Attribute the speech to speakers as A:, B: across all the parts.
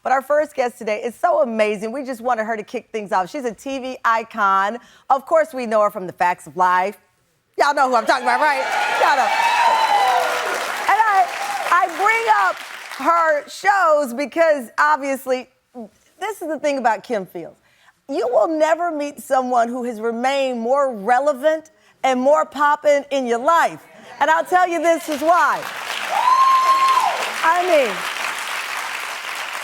A: But our first guest today is so amazing. We just wanted her to kick things off. She's a TV icon. Of course, we know her from The Facts of Life. Y'all know who I'm talking about, right? Y'all know. And I bring up her shows because, obviously, this is the thing about Kim Fields. You will never meet someone who has remained more relevant and more poppin' in your life. And I'll tell you this is why. I mean,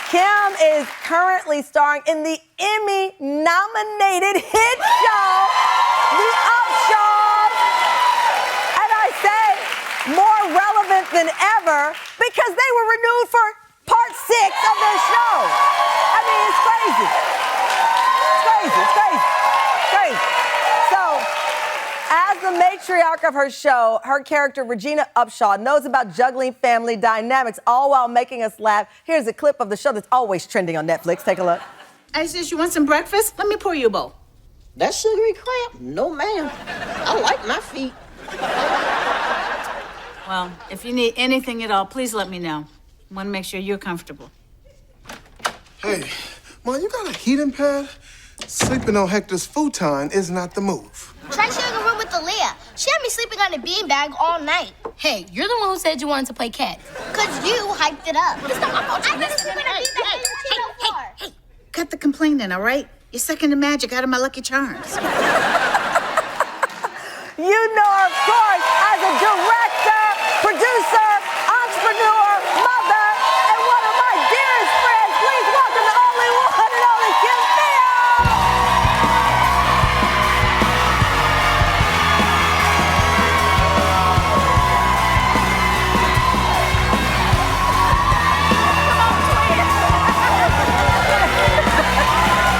A: Kim is currently starring in the Emmy-nominated hit show, The Upshaws. And I say more relevant than ever because they were renewed for part 6 of their show. I mean, it's crazy. It's crazy. So, as the matriarch of her show, her character, Regina Upshaw, knows about juggling family dynamics, all while making us laugh. Here's a clip of the show that's always trending on Netflix. Take a look.
B: I said, you want some breakfast? Let me pour you a bowl.
C: That sugary crap? No, ma'am. I like my feet.
B: Well, if you need anything at all, please let me know. I want to make sure you're comfortable.
D: Hey, Mom, you got a heating pad? Sleeping on Hector's futon is not the move.
E: Try sharing a room with Aaliyah. She had me sleeping on a beanbag all night.
F: Hey, you're the one who said you wanted to play cat.
E: Because you hyped it up. It's not my fault. I never sleep in a beanbag.
B: Hey, cut the complaining, all right? You're sucking the magic out of my Lucky Charms.
A: You know her, of course, as a director, producer, entrepreneur, mother, and one of my dearest friends. Please welcome the only one and only Kim Fields.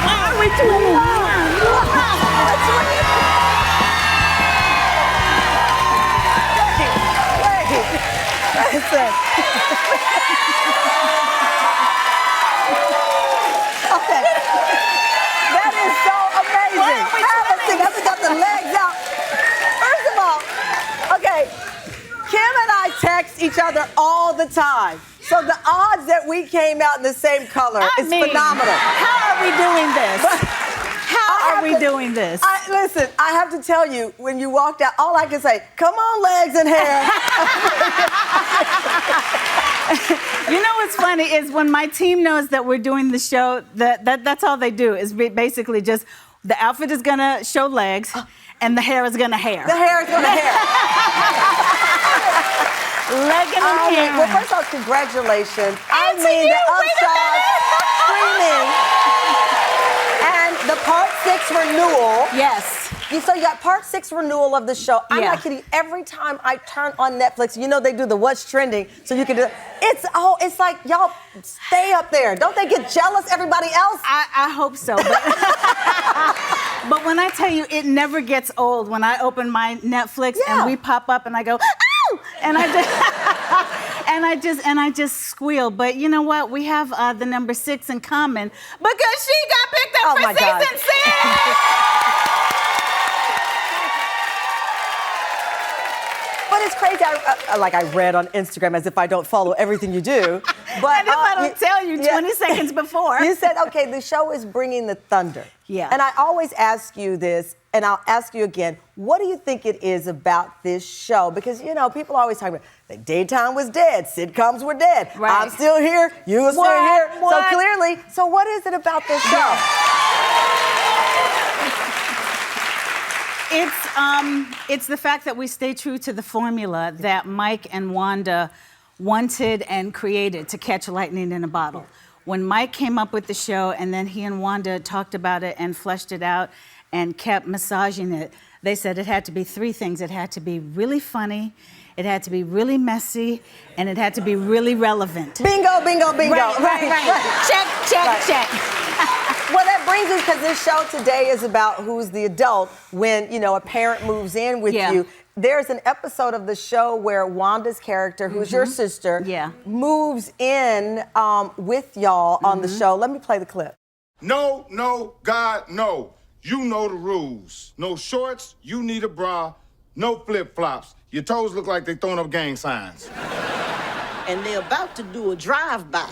B: Why are we doing that?
A: Listen. Okay. That is so amazing. Have we got the legs out. First of all, okay, Kim and I text each other all the time. So the odds that we came out in the same color is phenomenal.
B: How are we doing this?
A: Listen, I have to tell you, when you walked out, all I could say, come on, legs and hair.
B: You know what's funny is when my team knows that we're doing the show, that's all they do is basically just, the outfit is gonna show legs and the hair is gonna hair.
A: The hair is gonna hair.
B: Leg and hair.
A: Well, first off, congratulations. I mean, the Upshaws screaming. And the part 6 renewal.
B: Yes.
A: So you got part 6 renewal of the show. I'm
B: Yeah.
A: not kidding. Every time I turn on Netflix, you know they do the what's trending, so you can do. It's like y'all stay up there. Don't they get jealous? Everybody else.
B: I hope so. But when I tell you, it never gets old. When I open my Netflix and we pop up and I go, ow! And I just squeal. But you know what? We have the number 6 in common because she got picked up for season 6.
A: But it's crazy. I read on Instagram, as if I don't follow everything you do. But
B: and if I don't tell you 20 seconds before.
A: You said, okay, the show is bringing the thunder.
B: Yeah.
A: And I always ask you this, and I'll ask you again, what do you think it is about this show? Because, you know, people always talk about the daytime was dead, sitcoms were dead.
B: Right.
A: I'm still here, you're still here. So clearly, what is it about this show?
B: It's the fact that we stay true to the formula that Mike and Wanda wanted and created to catch lightning in a bottle. When Mike came up with the show and then he and Wanda talked about it and fleshed it out and kept massaging it, they said it had to be 3 things. It had to be really funny, it had to be really messy, and it had to be really relevant.
A: Bingo, bingo, bingo.
B: Right. Check.
A: Well, that brings us, because this show today is about who's the adult when, you know, a parent moves in with you. There's an episode of the show where Wanda's character, who's your sister, moves in with y'all on the show. Let me play the clip.
G: No, God, no. You know the rules. No shorts, you need a bra. No flip-flops. Your toes look like they throwing up gang signs.
C: And they're about to do a drive-by.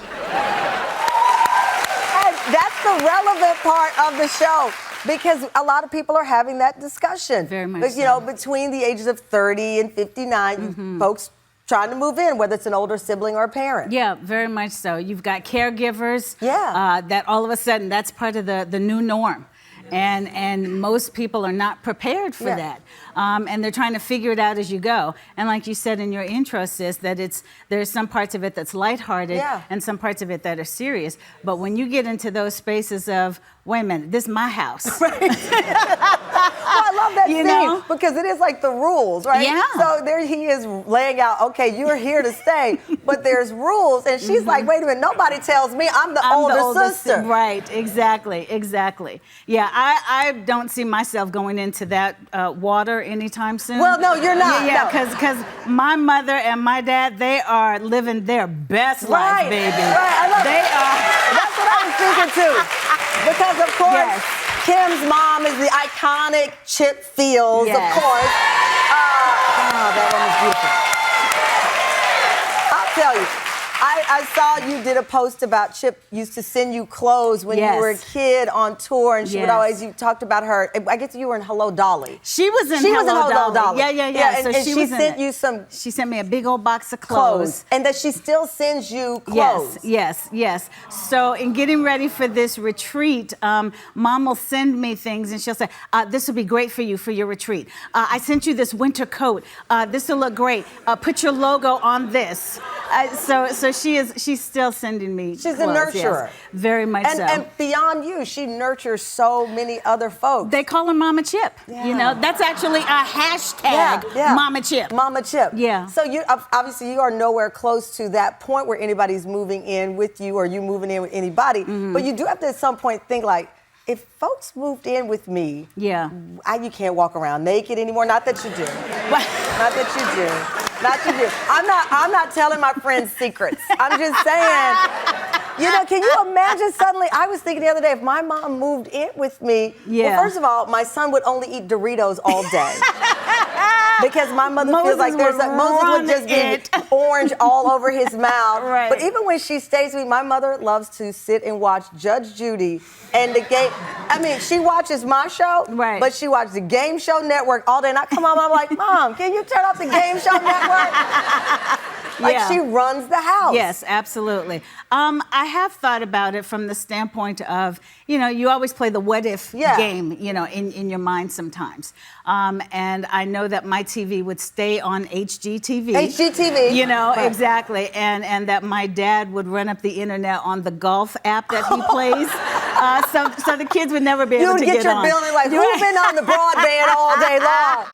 A: the relevant part of the show because a lot of people are having that discussion.
B: Very much
A: But,
B: so.
A: you know, between the ages of 30 and 59, you folks trying to move in, whether it's an older sibling or a parent.
B: Yeah, very much so. You've got caregivers.
A: Yeah.
B: That all of a sudden, that's part of the new norm. And most people are not prepared for that. And they're trying to figure it out as you go. And like you said in your intro, sis, that there's some parts of it that's lighthearted and some parts of it that are serious. But when you get into those spaces of, wait a minute, this is my house.
A: Well, I love that scene because it is like the rules, right?
B: Yeah.
A: So there he is laying out, okay, you're here to stay, but there's rules. And she's like, wait a minute, nobody tells me I'm the older sister.
B: Right, exactly. Yeah, I don't see myself going into that water anytime soon.
A: Well, no, you're not.
B: Yeah, because my mother and my dad, they are living their best life, baby.
A: Right, I love
B: They are.
A: That's what I was thinking too. Because of course, Kim's mom is the iconic Chip Fields, of course. That one was beautiful. I'll tell you, I saw you did a post about Chip used to send you clothes when you were a kid on tour, and she would always, you talked about her, I guess you were in Hello Dolly.
B: She was in Hello Dolly. Yeah.
A: And she sent you some.
B: She sent me a big old box of clothes.
A: And that she still sends you clothes.
B: Yes. So in getting ready for this retreat, Mom will send me things and she'll say, this will be great for you for your retreat. I sent you this winter coat. This will look great. Put your logo on this. So she's still sending me
A: She's
B: clothes,
A: a nurturer.
B: Yes. Very much so.
A: And beyond you, she nurtures so many other folks.
B: They call her Mama Chip.
A: Yeah.
B: You know, that's actually a hashtag, Mama Chip.
A: Mama Chip.
B: Yeah.
A: So you obviously you are nowhere close to that point where anybody's moving in with you or you moving in with anybody. But you do have to at some point think like, if folks moved in with me, you can't walk around naked anymore. Not that you do. Not that you do. Not you do. I'm not telling my friends secrets. I'm just saying, you know, can you imagine suddenly, I was thinking the other day, if my mom moved in with me, well, first of all, my son would only eat Doritos all day. Because my mother feels like Moses would just be orange all over his mouth.
B: Right.
A: But even when she stays with me, my mother loves to sit and watch Judge Judy and the game. I mean, she watches my show, but she watches the Game Show Network all day. And I come home, I'm like, Mom, can you turn off the Game Show Network? Like she runs the house.
B: Yes, absolutely. I have thought about it from the standpoint of, you know, you always play the what if game, you know, in your mind sometimes. And I know that my TV would stay on HGTV.
A: HGTV.
B: You know, exactly. And that my dad would run up the internet on the golf app that he plays. So the kids would never be able to get on.
A: You would get your bill and like, who's been on the broadband all day long?